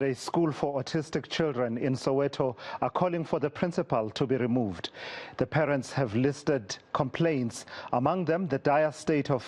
A school for autistic children in Soweto are calling for the principal to be removed. The parents have listed complaints, among them the dire state of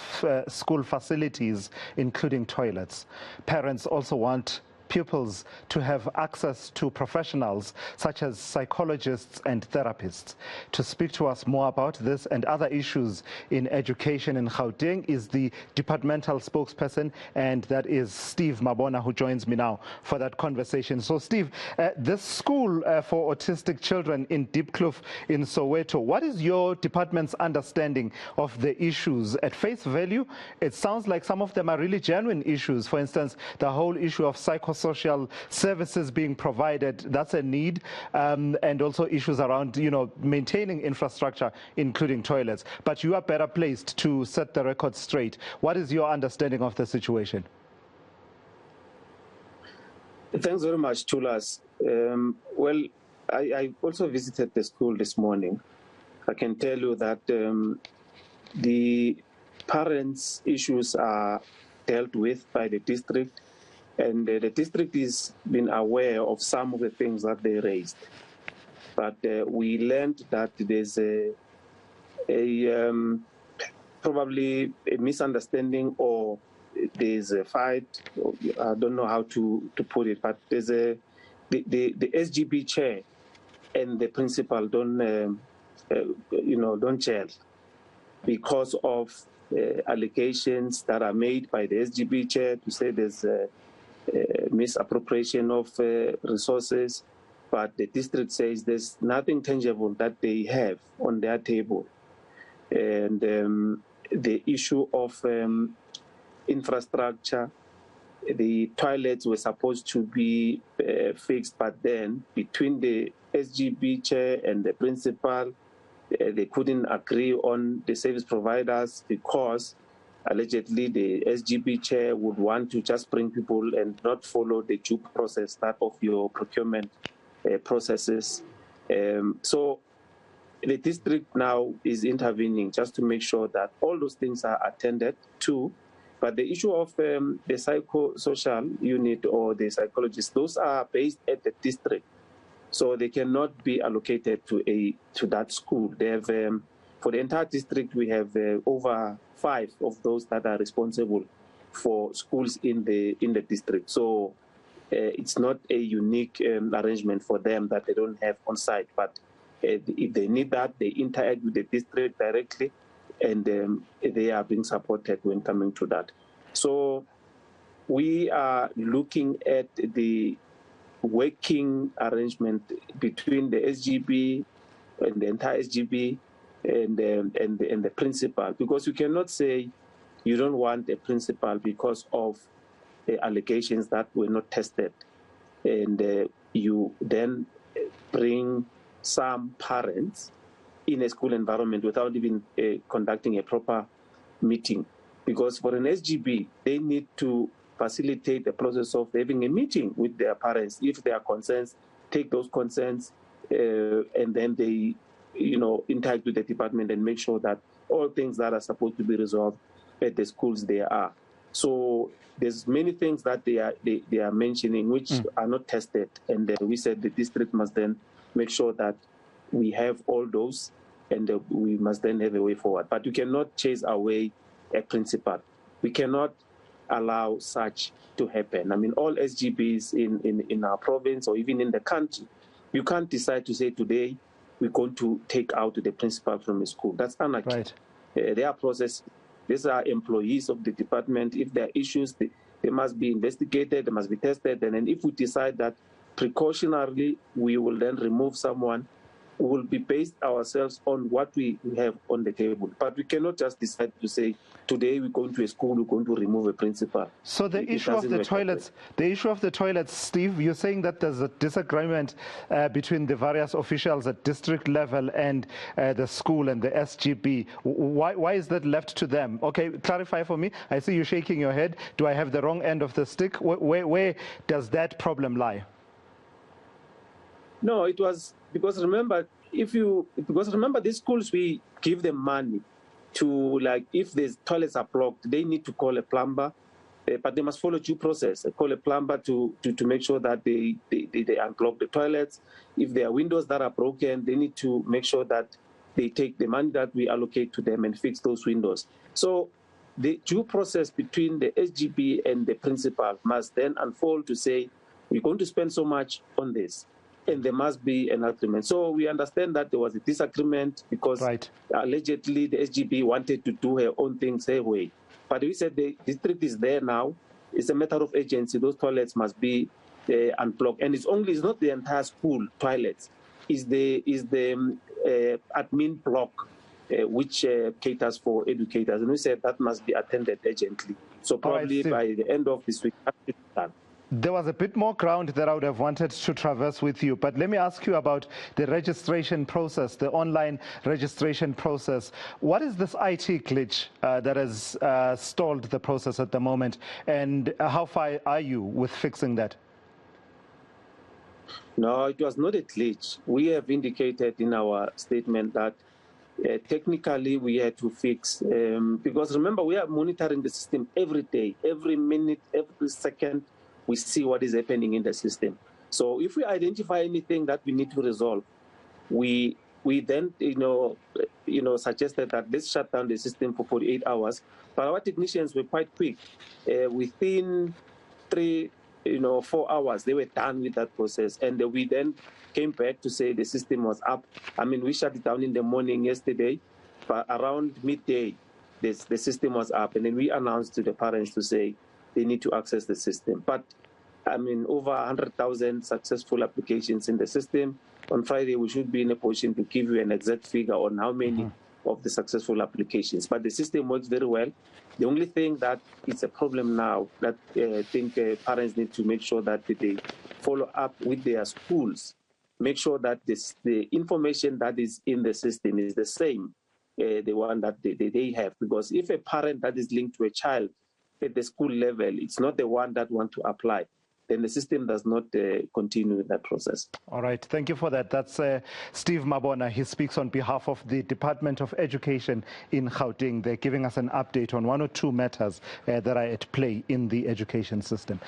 school facilities, including toilets. Parents also want pupils to have access to professionals such as psychologists and therapists. To speak to us more about this and other issues in education in Gauteng is the departmental spokesperson, and that is Steve Mabona, who joins me now for that conversation. So Steve, this school for autistic children in Diepkloof in Soweto, what is your department's understanding of the issues? At face value, it sounds like some of them are really genuine issues. For instance, the whole issue of psychosocial services being provided, that's a need, and also issues around, maintaining infrastructure, including toilets. But you are better placed to set the record straight. What is your understanding of the situation? Thanks very much, Thulas. Well, I also visited the school this morning. I can tell you that the parents' issues are dealt with by the district, and the district has been aware of some of the things that they raised. But we learned that there's probably a misunderstanding, or there's a fight. I don't know how to put it, but there's the SGB chair and the principal don't gel because of allegations that are made by the SGB chair to say there's misappropriation of resources, but the district says there's nothing tangible that they have on their table. And the issue of infrastructure, the toilets were supposed to be fixed, but then between the SGB chair and the principal, they couldn't agree on the service providers because allegedly the SGB chair would want to just bring people and not follow the due process type of your procurement processes. So the district now is intervening just to make sure that all those things are attended to. But the issue of the psychosocial unit or the psychologists, those are based at the district. So they cannot be allocated to that school. They have, for the entire district, we have over 5 of those that are responsible for schools in the district. So it's not a unique arrangement for them that they don't have on site. But if they need that, they interact with the district directly, and they are being supported when coming to that. So we are looking at the working arrangement between the SGB and the entire SGB and the principal, because you cannot say you don't want a principal because of the allegations that were not tested, and you then bring some parents in a school environment without even conducting a proper meeting. Because for an SGB, they need to facilitate the process of having a meeting with their parents. If there are concerns, take those concerns, and then they, interact with the department and make sure that all things that are supposed to be resolved at the schools there are. So there's many things that they are mentioning which are not tested, and we said the district must then make sure that we have all those, and we must then have a way forward. But you cannot chase away a principal. We cannot allow such to happen. I mean, all SGBs in our province or even in the country, you can't decide to say today we're going to take out the principal from a school. That's anarchy. Right. Their process, these are employees of the department. If there are issues, they must be investigated, they must be tested, and then if we decide that precautionarily we will then remove someone, we will be based ourselves on what we have on the table. But we cannot just decide to say, today we're going to a school, we're going to remove a principal. So the issue of the toilets, Steve, you're saying that there's a disagreement between the various officials at district level and the school and the SGB. Why is that left to them? Okay, clarify for me. I see you shaking your head. Do I have the wrong end of the stick? Where does that problem lie? No, it was because remember these schools, we give them money to, like, if the toilets are blocked, they need to call a plumber but they must follow due process. Call a plumber to make sure that they unclog the toilets. If there are windows that are broken, they need to make sure that they take the money that we allocate to them and fix those windows. So the due process between the SGB and the principal must then unfold to say, we're going to spend so much on this, and there must be an agreement. So we understand that there was a disagreement because allegedly the SGB wanted to do her own things her way. But we said the district is there now. It's a matter of agency. Those toilets must be unplugged. And it's not the entire school toilets. It's the admin block which caters for educators. And we said that must be attended urgently. So probably by the end of this week, that should be done. There was a bit more ground that I would have wanted to traverse with you, but let me ask you about the registration process, the online registration process. What is this IT glitch that has stalled the process at the moment, and how far are you with fixing that? No, it was not a glitch. We have indicated in our statement that technically we had to fix, because remember, we are monitoring the system every day, every minute, every second. We see what is happening in the system. So if we identify anything that we need to resolve, we then suggested that let's shut down the system for 48 hours. But our technicians were quite quick. Within 4 hours, they were done with that process. And we then came back to say the system was up. I mean, we shut it down in the morning yesterday, but around midday, the system was up. And then we announced to the parents to say they need to access the system. But I mean, over 100,000 successful applications in the system. On Friday, we should be in a position to give you an exact figure on how many of the successful applications. But the system works very well. The only thing that is a problem now that I think parents need to make sure that they follow up with their schools, make sure that the information that is in the system is the same, the one that they have. Because if a parent that is linked to a child at the school level, it's not the one that want to apply, then the system does not continue with that process. All right, thank you for that. That's Steve Mabona. He speaks on behalf of the Department of Education in Gauteng. They're giving us an update on one or two matters that are at play in the education system.